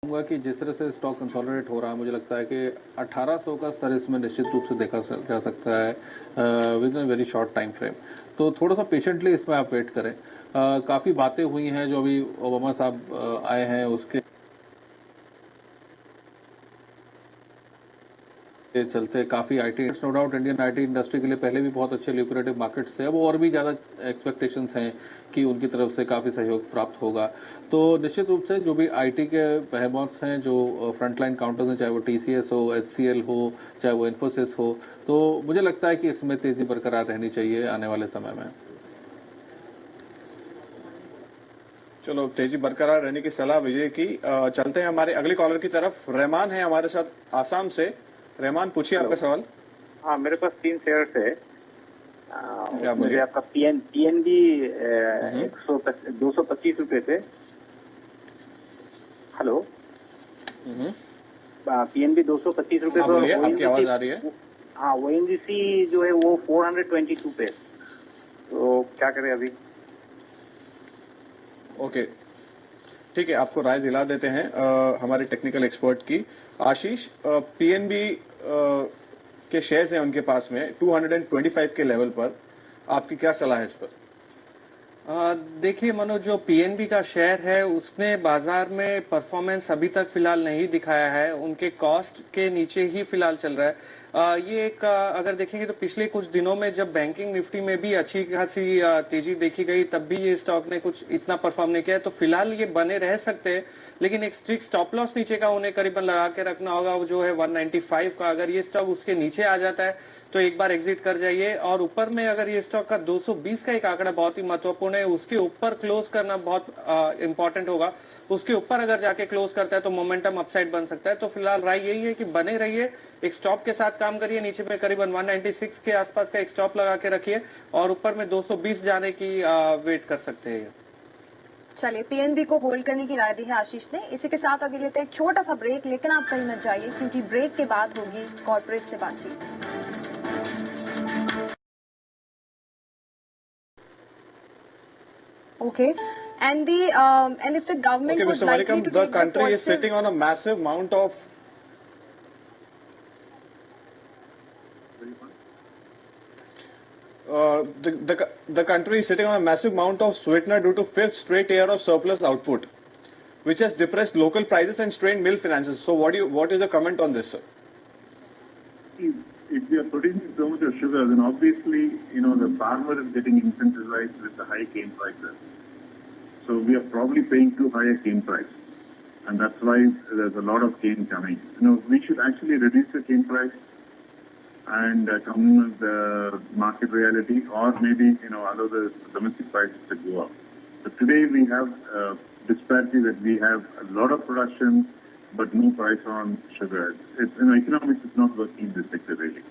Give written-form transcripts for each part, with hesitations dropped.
कहूँगा कि जिस तरह से स्टॉक कंसोलिडेट हो रहा है, मुझे लगता है कि 1800 का स्तर इसमें निश्चित रूप से देखा जा सकता है with in very short time frame. तो थोड़ा सा पेशेंटली इसमें आप वेट करें। काफ़ी बातें हुई हैं जो अभी ओबामा साहब आए हैं उसके के चलते काफ़ी IT no doubt Indian IT industry के लिए पहले भी बहुत अच्छे ल्यूक्रेटिव मार्केट्स थे, अब और भी ज़्यादा एक्सपेक्टेशंस हैं कि उनकी तरफ से काफ़ी सहयोग प्राप्त होगा। तो निश्चित रूप से जो भी आईटी के बेहेमॉथ्स हैं, जो फ्रंटलाइन काउंटर्स हैं, चाहे वो टीसीएस हो, एचसीएल हो, चाहे वो इन्फोसिस हो, तो मुझे लगता है कि इसमें तेज़ी बरकरार रहनी चाहिए आने वाले समय में। चलो, तेजी बरकरार रहने की सलाह विजय की। चलते हैं हमारे अगले कॉलर की तरफ। रहमान है हमारे साथ आसाम से। रहमान, पूछिए आपका सवाल। हाँ, मेरे पास 3 शेयर्स है। क्या बोलिए? मुझे आपका पीएनबी 225 रुपए थे। हेलो, पीएनबी 225 रुपए हाँ, बोलिए, आपकी आवाज आ रही है। हाँ, ओएनजीसी जो है वो 422 पे। तो क्या करें अभी? ओके, ठीक है, आपको राय दिला देते हैं हमारे टेक्निकल एक्सपर्ट की। आशीष, पीएनबी के शेयर्स हैं उनके पास में 225 के लेवल पर, आपकी क्या सलाह है इस पर? देखिए मनोज, जो पीएनबी का शेयर है उसने बाजार में परफॉर्मेंस अभी तक फिलहाल नहीं दिखाया है, उनके कॉस्ट के नीचे ही फिलहाल चल रहा है। ये एक अगर देखेंगे तो पिछले कुछ दिनों में जब बैंकिंग निफ्टी में भी अच्छी खासी तेजी देखी गई, तब भी ये स्टॉक ने कुछ इतना परफॉर्म नहीं किया है। तो फिलहाल ये बने रह सकते हैं, लेकिन एक स्ट्रिक्ट स्टॉप लॉस नीचे का उन्हें करीबन लगा के रखना होगा, वो जो है 195 का। अगर ये स्टॉक उसके नीचे आ जाता है तो एक बार एग्जिट कर जाइए, और ऊपर में अगर ये स्टॉक का 220 का एक आंकड़ा बहुत ही महत्वपूर्ण है, उसके ऊपर क्लोज करना बहुत इंपॉर्टेंट होगा। उसके ऊपर अगर जाके क्लोज करता है तो मोमेंटम अपसाइड बन सकता है। तो फिलहाल राय यही है कि बने रहिए, एक स्टॉप के साथ काम करिए, नीचे में करीबन 196 के आसपास का एक स्टॉप लगा के रखिए, और ऊपर में 220 जाने की वेट कर सकते हैं। चलिए, पीएनबी को होल्ड करने की राय दी है आशीष ने। इसी के साथ अभी लेते हैं एक छोटा सा ब्रेक, लेकिन आप कहीं मत जाइए क्योंकि ब्रेक के बाद होगी कॉर्पोरेट से बातचीत। Okay, and if the government Okay, would Mr. likely Manikam, to the take country is positive... sitting on a massive amount of the country is sitting on a massive amount of sweetener due to fifth straight year of surplus output, which has depressed local prices and strained mill finances. So, what is the comment on this, sir? If we are producing so much of sugar, then obviously, the farmer is getting incentivized with the high cane prices. So we are probably paying too high a cane price. And that's why there's a lot of cane coming. We should actually reduce the cane price and come with the market reality, or maybe, allow the domestic prices to go up. So today we have disparity that we have a lot of production, but no price on sugar. It's economics is not working in this sector really.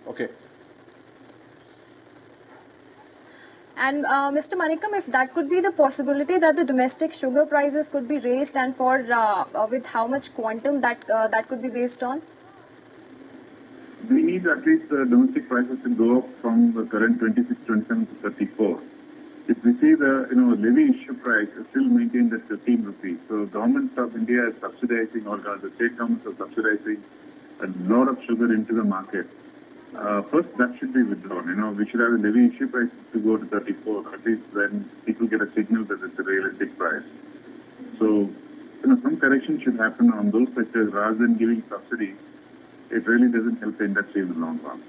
Okay. And Mr. Manikam, if that could be the possibility that the domestic sugar prices could be raised, and for with how much quantum that could be based on? We need at least the domestic prices to go up from the current 26, 27 to 34. If we see the levy issue price is still maintained at 15 rupees. So government of India is subsidizing, or the state governments are subsidizing a lot of sugar into the market. First, that should be withdrawn. We should have a levy issue price to go to 34. At least then people get a signal that it's a realistic price. So, some correction should happen on those sectors rather than giving subsidies. It really doesn't help the industry in the long run.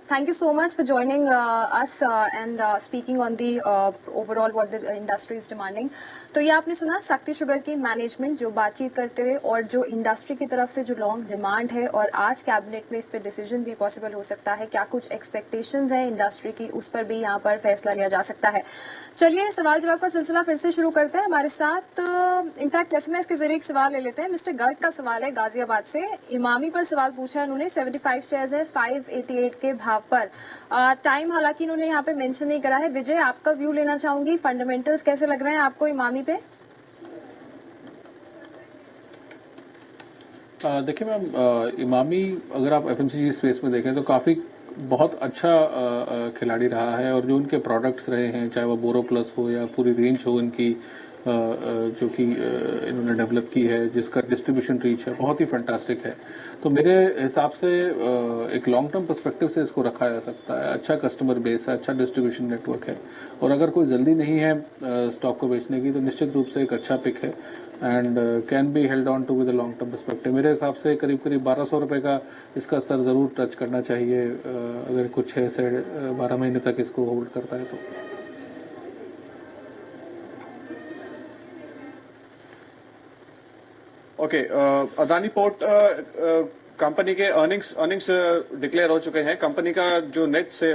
Thank you so much for joining us and speaking on the overall what the industry is demanding. तो ये आपने सुना शक्ति sugar की management जो बातचीत करते हुए, और जो इंडस्ट्री की तरफ से जो लॉन्ग डिमांड है, और आज कैबिनेट में इस पर डिसीजन भी पॉसिबल हो सकता है। क्या कुछ एक्सपेक्टेशंस है इंडस्ट्री की, उस पर भी यहाँ पर फैसला लिया जा सकता है। चलिए, सवाल जवाब का सिलसिला फिर से शुरू करते हैं। हमारे साथ इनफैक्ट एसएमएस के जरिए एक सवाल ले लेते हैं। मिस्टर गर्ग का सवाल है गाजियाबाद से। इमामी पर सवाल पूछा है उन्होंने। 75 शेयर्स है 588 के भाव पर। टाइम हालांकि इन्होंने यहाँ पे मेंशन नहीं करा है। विजय, आपका व्यू लेना चाहूंगी, फंडामेंटल्स कैसे लग रहे हैं आपको इमामी पे? देखिए मैम, इमामी अगर आप एफएमसीजी स्पेस में देखें तो काफ़ी बहुत अच्छा खिलाड़ी रहा है और जो उनके प्रोडक्ट्स रहे हैं, चाहे वो बोरो प्लस हो या पूरी रेंज हो उनकी जो कि इन्होंने डेवलप की है, जिसका डिस्ट्रीब्यूशन रीच है बहुत ही फैंटास्टिक है। तो मेरे हिसाब से एक लॉन्ग टर्म पर्सपेक्टिव से इसको रखा जा सकता है। अच्छा कस्टमर बेस है, अच्छा डिस्ट्रीब्यूशन नेटवर्क है और अगर कोई जल्दी नहीं है स्टॉक को बेचने की तो निश्चित रूप से एक अच्छा पिक है and can be held on to with a long term perspective. मेरे हिसाब से करीब करीब 1200 रुपये का इसका स्तर ज़रूर टच करना चाहिए अगर कुछ 6 से 12 महीने तक इसको होल्ड करता है तो। ओके, अदानी पोर्ट कंपनी के अर्निंग्स डिक्लेयर हो चुके हैं। कंपनी का जो नेट से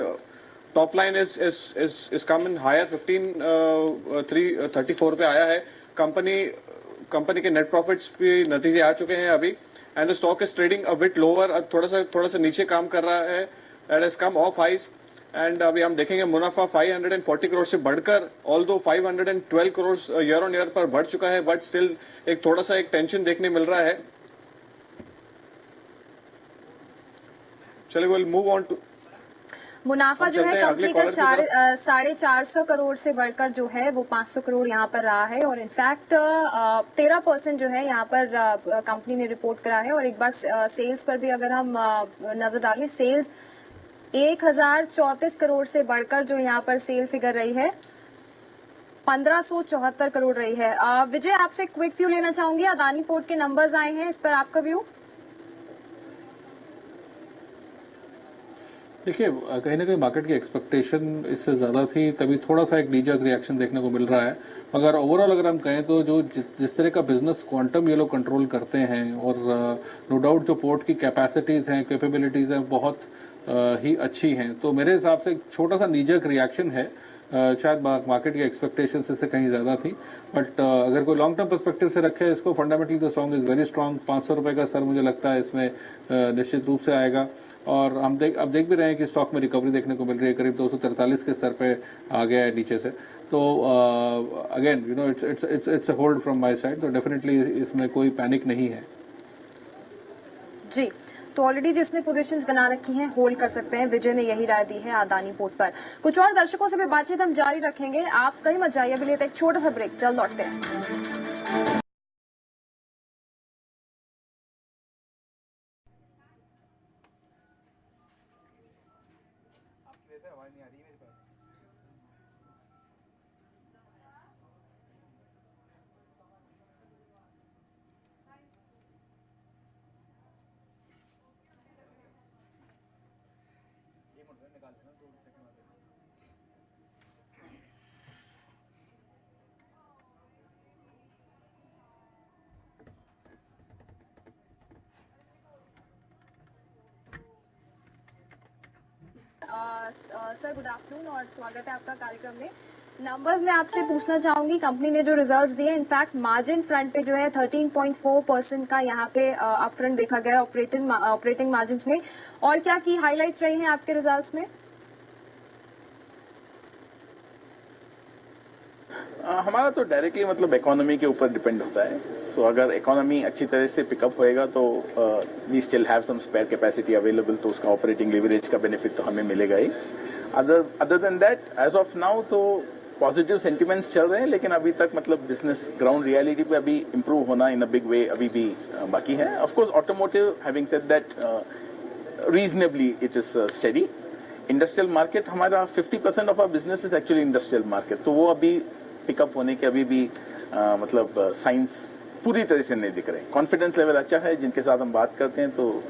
top line is come in higher 15,334 पे आया है। कंपनी के नेट प्रॉफिट्स भी नतीजे आ चुके हैं अभी and the stock is trading a bit lower, थोड़ा सा नीचे काम कर रहा है। It has come off highs and अभी हम देखेंगे मुनाफा 540 करोड़ से बढ़कर although 512 crore year on year पर बढ़ चुका है, बट स्टिल एक थोड़ा सा एक टेंशन देखने मिल रहा है। चलिए विल मूव ऑन टू मुनाफा जो है कंपनी का 450 करोड़ से बढ़कर जो है वो 500 करोड़ यहाँ पर रहा है और इनफैक्ट 13% जो है यहाँ पर कंपनी ने रिपोर्ट करा है। और एक बार सेल्स पर भी अगर हम नजर डालें, सेल्स 1034 करोड़ से बढ़कर जो यहाँ पर सेल फिगर रही है 1574 करोड़ रही है। विजय, आपसे क्विक व्यू लेना चाहूंगी। अदानी पोर्ट के नंबर्स आए हैं, इस पर आपका व्यू? देखिए, कहीं ना कहीं मार्केट की एक्सपेक्टेशन इससे ज़्यादा थी, तभी थोड़ा सा एक नीजक रिएक्शन देखने को मिल रहा है। मगर ओवरऑल अगर हम कहें तो जो जिस तरह का बिजनेस क्वांटम ये लोग कंट्रोल करते हैं और नो डाउट जो पोर्ट की कैपेसिटीज़ हैं, कैपेबिलिटीज़ हैं, बहुत ही अच्छी हैं। तो मेरे हिसाब से एक छोटा सा नीजक रिएक्शन है, शायद मार्केट की एक्सपेक्टेशन से कहीं ज़्यादा थी। बट अगर कोई लॉन्ग टर्म पर्सपेक्टिव से रखे इसको, fundamentally the strong is very strong. 500 रुपये का सर मुझे लगता है इसमें निश्चित रूप से आएगा और हम अब देख भी रहे हैं कि स्टॉक में रिकवरी देखने को मिल रही है, करीब 243 के स्तर पे आ गया है नीचे से। तो again you know it's a hold from my side, तो डेफिनेटली इसमें कोई पैनिक नहीं है जी। तो ऑलरेडी जिसने पोजीशंस बना रखी हैं होल्ड कर सकते हैं। विजय ने यही राय दी है अदानी पोर्ट पर। कुछ और दर्शकों से भी बातचीत हम जारी रखेंगे, आप कहीं मत जाइए, अभी लेते हैं एक छोटा सा ब्रेक, जल्द लौटते हैं। सर गुड आफ्टरनून और स्वागत है आपका कार्यक्रम में। नंबर्स में आपसे पूछना चाहूंगी, कंपनी ने जो रिजल्ट्स दिए, इनफैक्ट मार्जिन फ्रंट पे जो है 13.4% का यहाँ पे अप फ्रंट देखा गया ऑपरेटिंग मार्जिन में। और क्या की हाइलाइट्स रही हैं आपके रिजल्ट्स में? हमारा तो डायरेक्टली मतलब इकोनॉमी के ऊपर डिपेंड होता है। सो अगर इकोनॉमी अच्छी तरह से पिकअप होएगा तो we still have some spare capacity available, तो उसका ऑपरेटिंग लिवरेज का बेनिफिट तो हमें मिलेगा ही। Other than that as of now तो पॉजिटिव सेंटिमेंट्स चल रहे हैं, लेकिन अभी तक मतलब बिजनेस ग्राउंड रियलिटी पे अभी इंप्रूव होना इन अ बिग वे अभी भी बाकी है। Of course automotive, having said that, reasonably it is steady. Industrial market हमारा 50% of our business is actually industrial market, तो वो अभी पिकअप होने के अभी भी मतलब साइंस पूरी तरह से नहीं दिख रहे। कॉन्फिडेंस लेवल अच्छा है, जिनके साथ हम बात करते हैं तो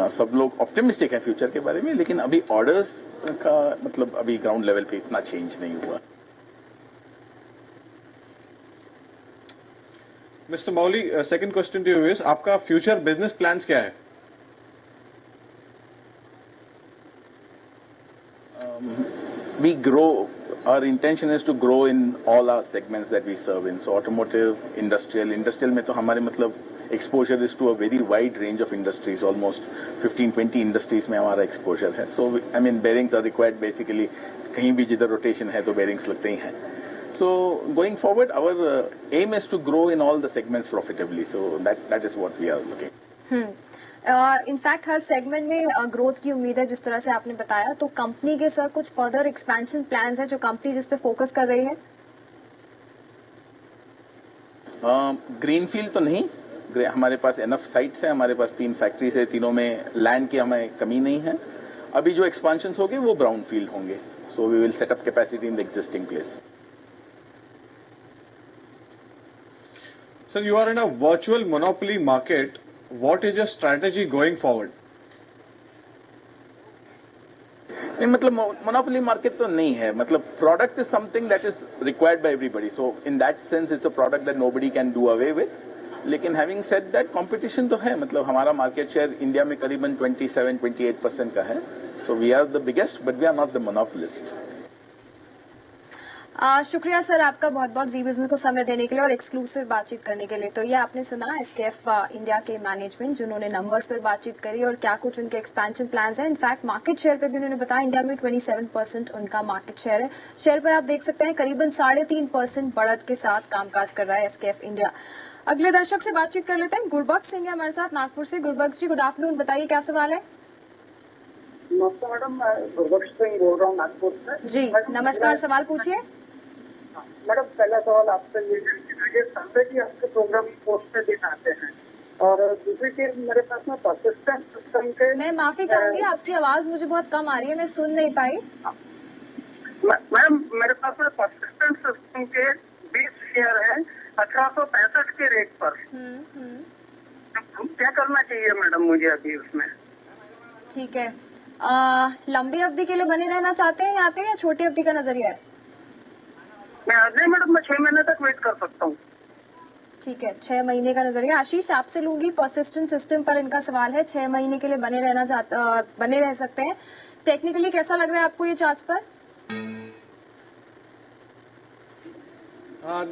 सब लोग ऑप्टिमिस्टिक हैं फ्यूचर के बारे में, लेकिन अभी ऑर्डर्स का मतलब अभी ग्राउंड लेवल पे इतना चेंज नहीं हुआ। Mister Mouli, second question to you is, आपका फ्यूचर बिजनेस प्लान्स क्या है? We grow. Our intention is to grow in all our segments that we serve in. So automotive, industrial में तो हमारे मतलब exposure is to a very wide range of industries, almost 15-20 industries में हमारा exposure है. So I mean bearings are required basically, कहीं भी जिधर rotation है तो bearings लगते ही हैं. So going forward, our aim is to grow in all the segments profitably. So that is what we are looking. In fact her segment में growth की उम्मीद है जिस तरह से आपने बताया, तो कंपनी के सर कुछ फर्दर एक्सपेंशन प्लान्स है जो कंपनी जिस पे फोकस कर रही है? ग्रीनफील्ड तो नहीं, हमारे पास एनफ साइट्स हैं, हमारे पास 3 फैक्ट्रीज है, तीनों में लैंड की हमें कमी नहीं है। अभी जो एक्सपेंशन होंगे वो ब्राउन फील्ड होंगे, so we will set up capacity in the existing place. Sir, you are in a virtual monopoly market. What is your strategy going forward? नहीं, मतलब मोनोपोली मार्केट तो नहीं है, मतलब product is something that is required by everybody, so in that sense it's a product that nobody can do away with. लेकिन having said that competition तो है, मतलब हमारा मार्केट शेयर इंडिया में करीबन 27-28% का है, so we are the biggest but we are not the monopolist. शुक्रिया सर आपका बहुत बहुत जी बिजनेस को समय देने के लिए और एक्सक्लूसिव बातचीत करने के लिए। तो ये आपने सुना एसकेएफ इंडिया के मैनेजमेंट जिन्होंने नंबर्स पर बातचीत करी और क्या कुछ उनके एक्सपेंशन प्लान्स हैं। इनफैक्ट मार्केट शेयर पे भी उन्होंने बताया इंडिया में 27% उनका मार्केट शेयर है। शेयर पर आप देख सकते हैं करीबन 3.5% बढ़त के साथ कामकाज कर रहा है एसकेएफ इंडिया। अगले दर्शक से बातचीत कर लेते हैं। गुरबख्श सिंह है हमारे साथ नागपुर से। गुरबख्श जी गुड आफ्टरनून, बताइए क्या सवाल है? नमस्कार मैडम, मैं गुरबख्श सिंह बोल रहा हूँ नागपुर से। जी नमस्कार, सवाल पूछिए। मैडम पहला सवाल आपसे ये है कि संडे की आपके प्रोग्राम पोस्ट में दिन आते हैं, और दूसरी चीज मेरे पास में परसिस्टेंट सिस्टम के। मैं माफी चाहूंगी, आपकी आवाज मुझे बहुत कम आ रही है, मैं सुन नहीं पाई। मैडम मेरे पास में परसिस्टेंट सिस्टम के 20 शेयर है 1865 के रेट पर। क्या करना चाहिए मैडम मुझे अभी उसमें? ठीक है, लंबी अवधि के लिए बने रहना चाहते हैं यहाँ पे या छोटी अवधि का नजरिया है? नहीं मैडम, मैं 6 महीने तक वेट कर सकता हूँ। ठीक है, 6 महीने का नजरिया। आशीष आपसे लूंगी, परसिस्टेंट सिस्टम पर इनका सवाल है। 6 महीने के लिए बने रह सकते हैं। टेक्निकली कैसा लग रहा है आपको ये चार्ट्स पर?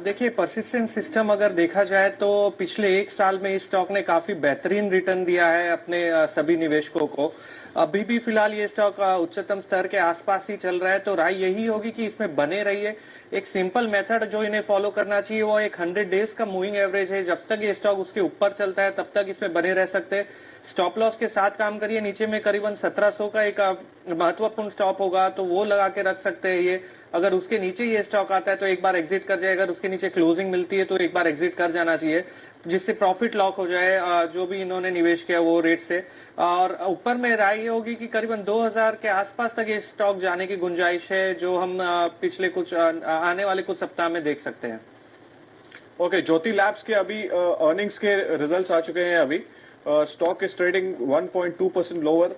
देखिए परसिस्टेंट सिस्टम अगर देखा जाए तो पिछले 1 साल में इस स्टॉक ने काफी बेहतरीन रिटर्न दिया है अपने सभी निवेशकों को। अभी भी फिलहाल ये स्टॉक उच्चतम स्तर के आसपास ही चल रहा है, तो राय यही होगी कि इसमें बने रहिए। एक सिंपल मेथड जो इन्हें फॉलो करना चाहिए वो एक 100 डेज का मूविंग एवरेज है। जब तक ये स्टॉक उसके ऊपर चलता है तब तक इसमें बने रह सकते हैं। स्टॉप लॉस के साथ काम करिए। नीचे में करीबन 1700 का एक महत्वपूर्ण स्टॉप होगा तो वो लगा के रख सकते हैं। ये अगर उसके नीचे ये स्टॉक आता है तो एक बार एग्जिट कर जाए, अगर उसके नीचे क्लोजिंग मिलती है तो एक बार एग्जिट कर जाना चाहिए, जिससे प्रॉफिट लॉक हो जाए जो भी इन्होंने निवेश किया वो रेट से। और ऊपर में राय ये होगी कि करीबन 2000 के आसपास तक ये स्टॉक जाने की गुंजाइश है, जो हम पिछले कुछ आने वाले कुछ सप्ताह में देख सकते हैं। ओके, ज्योति लैब्स के अभी अर्निंग्स के रिजल्ट्स आ चुके हैं। अभी स्टॉक इज ट्रेडिंग 1.2% लोअर,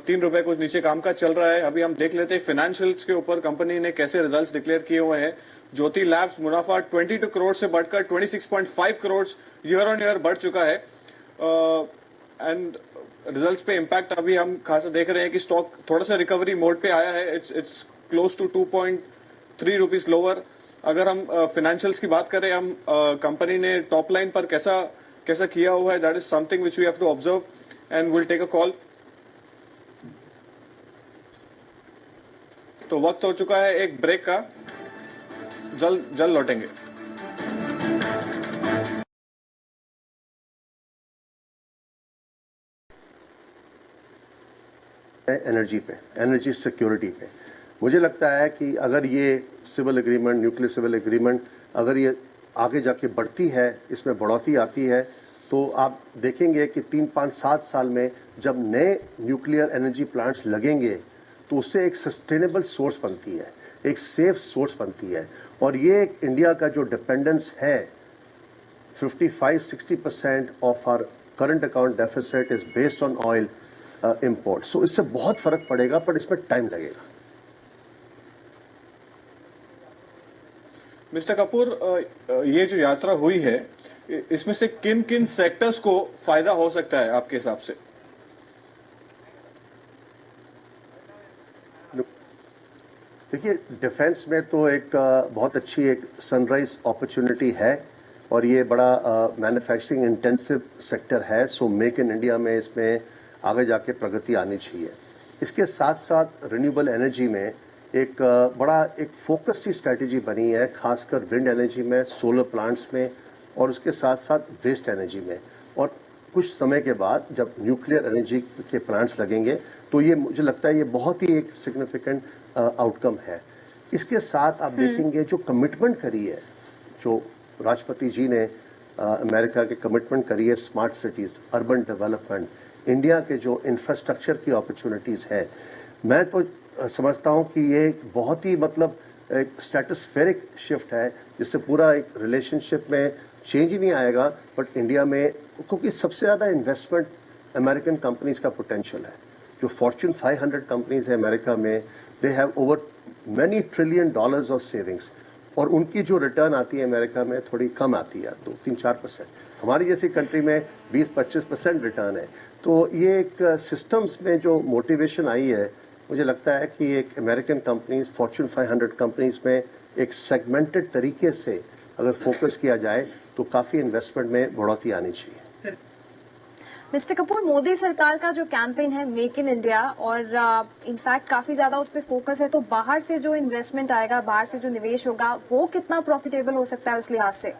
3 रुपए कुछ नीचे काम का चल रहा है। अभी हम देख लेते हैं फाइनेंशियल्स के ऊपर कंपनी ने कैसे रिजल्ट्स डिक्लेयर किए हुए हैं। ज्योति लैब्स मुनाफा 22 करोड़ से बढ़कर 26.5 करोड़ ईयर ऑन ईयर बढ़ चुका है। एंड रिजल्ट्स पे इम्पैक्ट अभी हम खासा देख रहे हैं कि स्टॉक थोड़ा सा रिकवरी मोड पे आया है। It's close to 2.3 rupees lower. अगर हम फाइनेंशियल्स की बात करें, हम कंपनी ने टॉप लाइन पर कैसा किया हुआ है, that is something which we have to observe and will take a call. तो वक्त हो चुका है एक ब्रेक का, जल्द लौटेंगे। एनर्जी सिक्योरिटी पे मुझे लगता है कि अगर ये civil agreement, nuclear civil agreement अगर ये आगे जाके बढ़ती है, इसमें बढ़ोतरी आती है, तो आप देखेंगे कि 3, 5, 7 साल में जब नए न्यूक्लियर एनर्जी प्लांट्स लगेंगे तो उससे एक सस्टेनेबल सोर्स बनती है, एक सेफ सोर्स बनती है। और ये इंडिया का जो डिपेंडेंस है 55-60% of our current account deficit is based on oil import. So इससे बहुत फर्क पड़ेगा, पर इसमें टाइम लगेगा। मिस्टर कपूर, ये जो यात्रा हुई है इसमें से किन किन सेक्टर्स को फायदा हो सकता है आपके हिसाब से? देखिए, डिफेंस में तो एक बहुत अच्छी एक सनराइज अपॉर्चुनिटी है और ये बड़ा मैन्युफैक्चरिंग इंटेंसिव सेक्टर है। सो मेक इन इंडिया में इसमें आगे जाके प्रगति आनी चाहिए। इसके साथ साथ रिन्यूएबल एनर्जी में एक बड़ा एक फोकस की स्ट्रैटेजी बनी है, खासकर विंड एनर्जी में, सोलर प्लांट्स में और उसके साथ साथ वेस्ट एनर्जी में। और कुछ समय के बाद जब न्यूक्लियर एनर्जी के प्लांट्स लगेंगे तो ये मुझे लगता है ये बहुत ही एक सिग्निफिकेंट आउटकम है। इसके साथ आप देखेंगे जो कमिटमेंट करी है, जो राष्ट्रपति जी ने अमेरिका के कमिटमेंट करी है, smart cities, urban development, India के जो इंफ्रास्ट्रक्चर की अपॉर्चुनिटीज है, मैं तो समझता हूं कि ये बहुत ही मतलब एक स्ट्रेटोस्फेरिक शिफ्ट है, जिससे पूरा एक रिलेशनशिप में चेंज ही नहीं आएगा, बट इंडिया में, क्योंकि सबसे ज़्यादा इन्वेस्टमेंट अमेरिकन कंपनीज का पोटेंशियल है। जो फॉर्च्यून 500 कंपनीज है अमेरिका में, they have over many trillion dollars of savings, और उनकी जो रिटर्न आती है अमेरिका में थोड़ी कम आती है, 2-3-4%। हमारी जैसी कंट्री में 20-25% रिटर्न है। तो ये एक सिस्टम्स में जो मोटिवेशन आई है, मुझे लगता है कि एक अमेरिकन कंपनीज, फॉर्च्यून 500 कंपनीज में एक सेगमेंटेड तरीके से अगर फोकस किया जाए तो काफ़ी इन्वेस्टमेंट में बढ़ोतरी आनी चाहिए। मिस्टर कपूर, मोदी सरकार का जो कैंपेन है मेक इन इंडिया, और इनफैक्ट काफी ज्यादा उस पर फोकस है, तो बाहर से जो इन्वेस्टमेंट आएगा, बाहर से जो निवेश होगा, वो कितना प्रॉफिटेबल हो सकता है उस लिहाज से?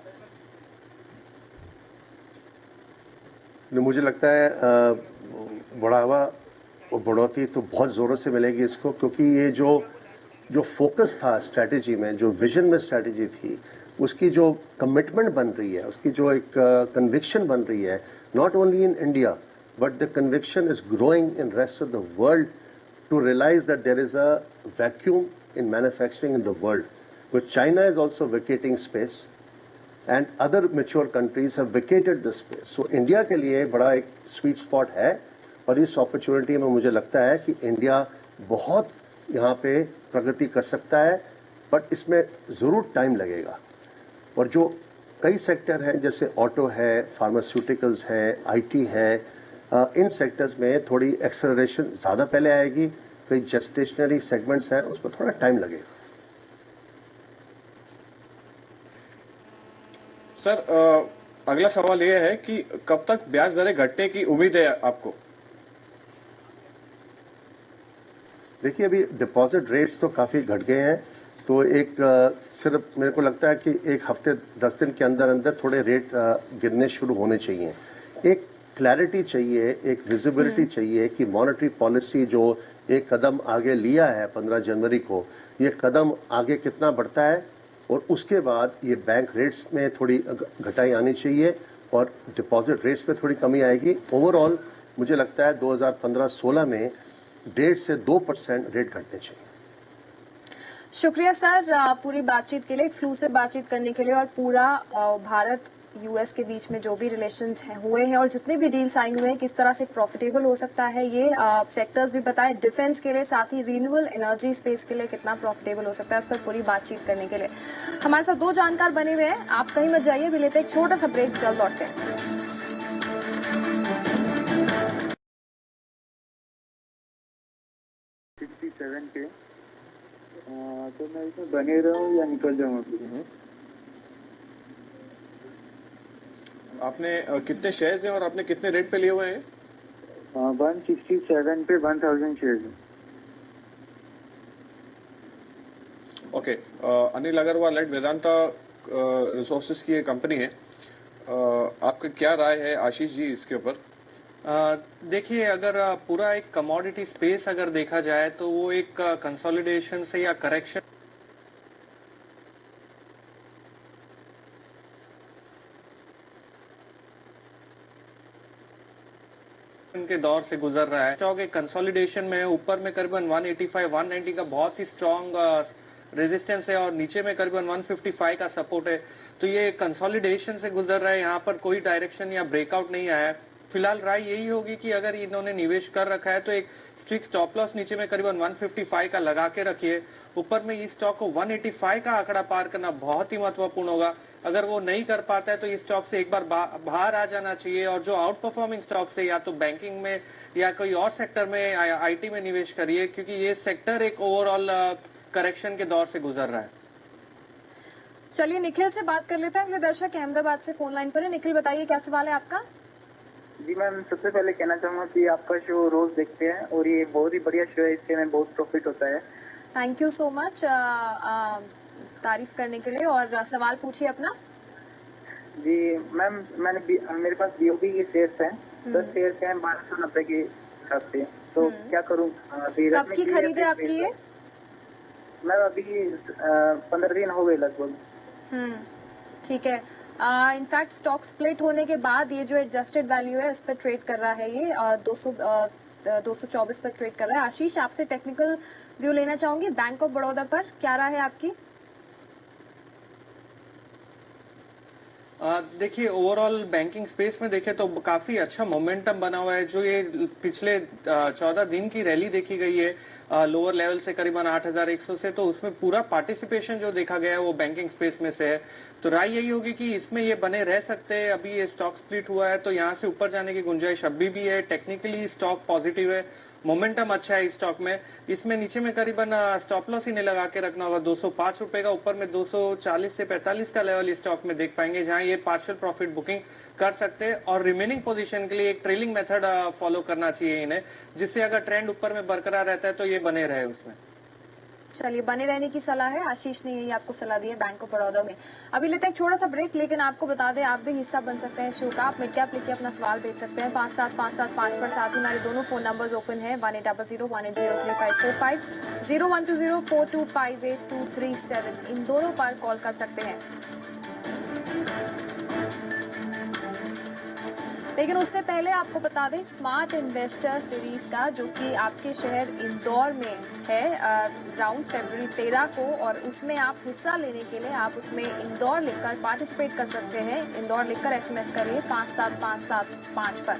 मुझे लगता है बढ़ावा और बढ़ोतरी तो बहुत ज़ोरों से मिलेगी इसको, क्योंकि ये जो फोकस था स्ट्रैटेजी में, जो विजन में स्ट्रैटेजी थी, उसकी जो कमिटमेंट बन रही है, उसकी जो एक कन्विक्शन बन रही है, not only in India but the conviction is growing in rest of the world to realise that there is a vacuum in manufacturing in the world, but China is also vacating space and other mature countries have vacated this space. So India के लिए बड़ा एक sweet spot है, और इस opportunity में मुझे लगता है कि इंडिया बहुत यहाँ पे प्रगति कर सकता है, बट इसमें ज़रूर टाइम लगेगा। और जो कई सेक्टर हैं, जैसे ऑटो है, फार्मास्यूटिकल्स है, आईटी है, इन सेक्टर्स में थोड़ी एक्सेलरेशन ज़्यादा पहले आएगी। कई जेस्टेशनरी सेगमेंट्स हैं, उसमें थोड़ा टाइम लगेगा। सर, अगला सवाल यह है कि कब तक ब्याज दरें घटने की उम्मीद है आपको? देखिए, अभी डिपॉजिट रेट्स तो काफ़ी घट गए हैं, तो एक सिर्फ मेरे को लगता है कि एक हफ्ते 10 दिन के अंदर अंदर थोड़े रेट गिरने शुरू होने चाहिए। एक क्लैरिटी चाहिए, एक विजिबिलिटी चाहिए कि मॉनेटरी पॉलिसी जो एक कदम आगे लिया है 15 जनवरी को, ये कदम आगे कितना बढ़ता है, और उसके बाद ये बैंक रेट्स में थोड़ी घटाई आनी चाहिए और डिपॉजिट रेट्स में थोड़ी कमी आएगी। ओवरऑल मुझे लगता है 2015-16 में 1.5 से 2% रेट घटने चाहिए। शुक्रिया सर, पूरी बातचीत के लिए, एक्सक्लूसिव बातचीत करने के लिए, और पूरा भारत यूएस के बीच में जो भी रिलेशंस हुए हैं और जितने भी डील साइन हुए हैं, किस तरह से प्रॉफिटेबल हो सकता है ये सेक्टर्स भी बताए, डिफेंस के लिए, साथ ही रिन्यूएबल एनर्जी स्पेस के लिए कितना प्रॉफिटेबल हो सकता है, उस पर पूरी बातचीत करने के लिए हमारे साथ 2 जानकार बने हुए हैं। आप कहीं मत जाइए, भी लेते हैं एक छोटा सा ब्रेक, जल्द लौटते हैं। के तो मैं इसमें बने रहूं या निकल जाऊं? आपने कितने शेयर्स हैं और आपने कितने रेट पे लिए हुए हैं? 167 पे 1000 शेयर्स हैं। Okay, Anil Agarwal at Vedanta resources की एक कंपनी है, आपका क्या राय है आशीष जी इसके ऊपर? देखिए, अगर पूरा एक कमोडिटी स्पेस अगर देखा जाए तो वो एक कंसोलिडेशन से या करेक्शन के दौर से गुजर रहा है। स्टॉक एक कंसोलिडेशन में है, ऊपर में करीबन 185-190 का बहुत ही स्ट्रॉन्ग रेजिस्टेंस है और नीचे में करीबन 155 का सपोर्ट है। तो ये कंसोलिडेशन से गुजर रहा है, यहाँ पर कोई डायरेक्शन या ब्रेकआउट नहीं आया है। फिलहाल राय यही होगी कि अगर इन्होंने निवेश कर रखा है तो एक स्ट्रिक्ट स्टॉप लॉस नीचे में करीबन 155 का लगा के रखिए। ऊपर में इस स्टॉक को 185 का आंकड़ा पार करना बहुत ही महत्वपूर्ण होगा। अगर वो नहीं कर पाता है तो इस स्टॉक से एक बार बाहर आ जाना चाहिए, और जो आउट परफॉर्मिंग स्टॉक से या तो बैंकिंग में या कोई और सेक्टर में, आईटी में निवेश करिए, क्योंकि ये सेक्टर एक ओवरऑल करेक्शन के दौर से गुजर रहा है। चलिए निखिल से बात कर लेते हैं, अगले दर्शक अहमदाबाद से फोन लाइन पर है। निखिल, बताइए क्या सवाल है आपका? जी मैम, सबसे पहले कहना चाहूंगा कि आपका शो रोज देखते हैं और ये बहुत ही बढ़िया शो है, इससे हमें बहुत प्रॉफिट होता है। थैंक यू सो मच तारीफ करने के लिए, और सवाल पूछिए अपना। जी मैम, मेरे पास बीओबी के शेयर्स हैं, 10 शेयर हैं 1290 के हिसाब से, तो क्या करूं? अभी कब रखने की के लिए खरीद है या आपकी फिर ये? मैं अभी 15 दिन हो गए लगभग। ठीक है। इनफैक्ट स्टॉक स्प्लिट होने के बाद ये जो एडजस्टेड वैल्यू है उस पर ट्रेड कर रहा है, ये 224 पर ट्रेड कर रहा है। आशीष, आपसे टेक्निकल व्यू लेना चाहूंगी बैंक ऑफ बड़ौदा पर, क्या राय है आपकी? देखिए, ओवरऑल बैंकिंग स्पेस में देखें तो काफी अच्छा मोमेंटम बना हुआ है। जो ये पिछले 14 दिन की रैली देखी गई है लोअर लेवल से करीबन 8,100 से, तो उसमें पूरा पार्टिसिपेशन जो देखा गया है वो बैंकिंग स्पेस में से है। तो राय यही होगी कि इसमें ये बने रह सकते हैं। अभी ये स्टॉक स्प्लिट हुआ है तो यहाँ से ऊपर जाने की गुंजाइश अभी भी है। टेक्निकली स्टॉक पॉजिटिव है, मोमेंटम अच्छा है इस स्टॉक में। इसमें नीचे में करीबन स्टॉप लॉस इन्हें लगा के रखना होगा 205 रुपए का, ऊपर में 240 से 45 का लेवल इस स्टॉक में देख पाएंगे, जहां ये पार्शियल प्रॉफिट बुकिंग कर सकते हैं। और रिमेनिंग पोजीशन के लिए एक ट्रेलिंग मेथड फॉलो करना चाहिए इन्हें, जिससे अगर ट्रेंड ऊपर में बरकरार रहता है तो ये बने रहे उसमें। चलिए, बने रहने की सलाह है, आशीष ने यही आपको सलाह दी है बैंक ऑफ बड़ौदा में। अभी लेते हैं एक छोटा सा ब्रेक, लेकिन आपको बता दें आप भी हिस्सा बन सकते हैं शो का। आप मिड कैप लिखके अपना सवाल भेज सकते हैं 57575 पर। साथ ही हमारे दोनों फोन नंबर्स ओपन है 1800180345, 012042582237, इन दोनों पर कॉल कर सकते हैं। लेकिन उससे पहले आपको बता दें स्मार्ट इन्वेस्टर सीरीज का, जो कि आपके शहर इंदौर में है राउंड फरवरी 13 को, और उसमें आप हिस्सा लेने के लिए आप उसमें इंदौर लिखकर पार्टिसिपेट कर सकते हैं। इंदौर लिखकर SMS करिए 57575 पर।